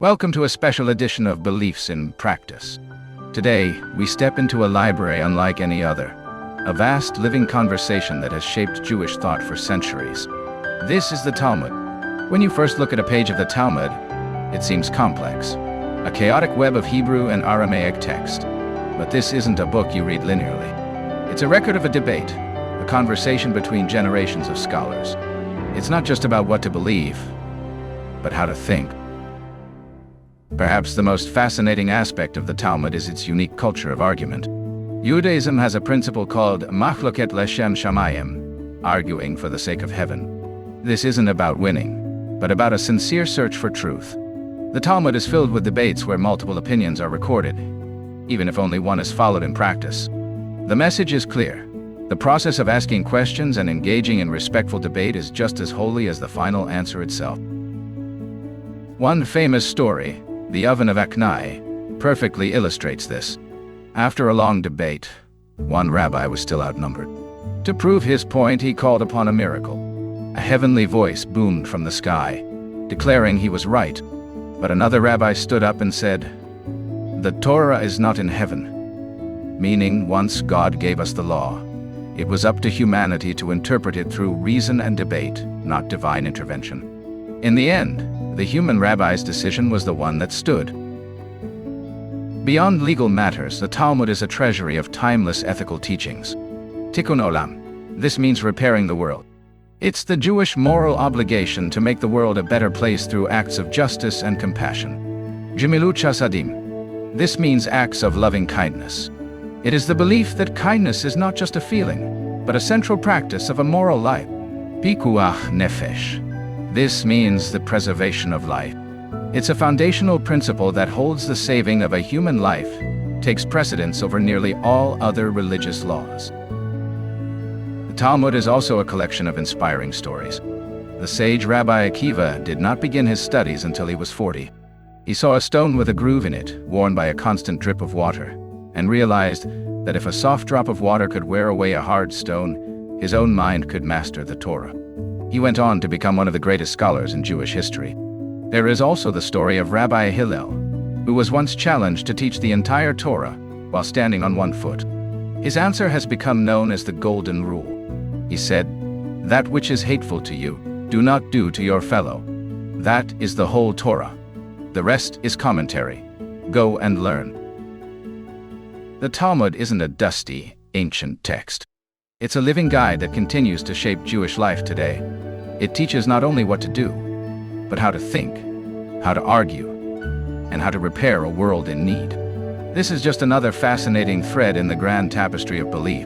Welcome to a special edition of Beliefs in Practice. Today, we step into a library unlike any other, a vast living conversation that has shaped Jewish thought for centuries. This is the Talmud. When you first look at a page of the Talmud, it seems complex, a chaotic web of Hebrew and Aramaic text. But this isn't a book you read linearly. It's a record of a debate, a conversation between generations of scholars. It's not just about what to believe, but how to think. Perhaps the most fascinating aspect of the Talmud is its unique culture of argument. Judaism has a principle called machloket leshem shamayim, arguing for the sake of heaven. This isn't about winning, but about a sincere search for truth. The Talmud is filled with debates where multiple opinions are recorded, even if only one is followed in practice. The message is clear. The process of asking questions and engaging in respectful debate is just as holy as the final answer itself. One famous story, the oven of Aknai, perfectly illustrates this. After a long debate, one rabbi was still outnumbered. To prove his point, he called upon a miracle. A heavenly voice boomed from the sky, declaring he was right. But another rabbi stood up and said, "The Torah is not in heaven," meaning once God gave us the law, it was up to humanity to interpret it through reason and debate, not divine intervention. In the end, the human rabbi's decision was the one that stood. Beyond legal matters, the Talmud is a treasury of timeless ethical teachings. Tikkun Olam. This means repairing the world. It's the Jewish moral obligation to make the world a better place through acts of justice and compassion. Chasadim. This means acts of loving kindness. It is the belief that kindness is not just a feeling, but a central practice of a moral life. Pikuach nefesh. This means the preservation of life. It's a foundational principle that holds the saving of a human life, takes precedence over nearly all other religious laws. The Talmud is also a collection of inspiring stories. The sage Rabbi Akiva did not begin his studies until he was 40. He saw a stone with a groove in it, worn by a constant drip of water, and realized that if a soft drop of water could wear away a hard stone, his own mind could master the Torah. He went on to become one of the greatest scholars in Jewish history. There is also the story of Rabbi Hillel, who was once challenged to teach the entire Torah while standing on one foot. His answer has become known as the Golden Rule. He said, "That which is hateful to you, do not do to your fellow. That is the whole Torah. The rest is commentary. Go and learn." The Talmud isn't a dusty, ancient text. It's a living guide that continues to shape Jewish life today. It teaches not only what to do, but how to think, how to argue, and how to repair a world in need. This is just another fascinating thread in the Grand Tapestry of Belief.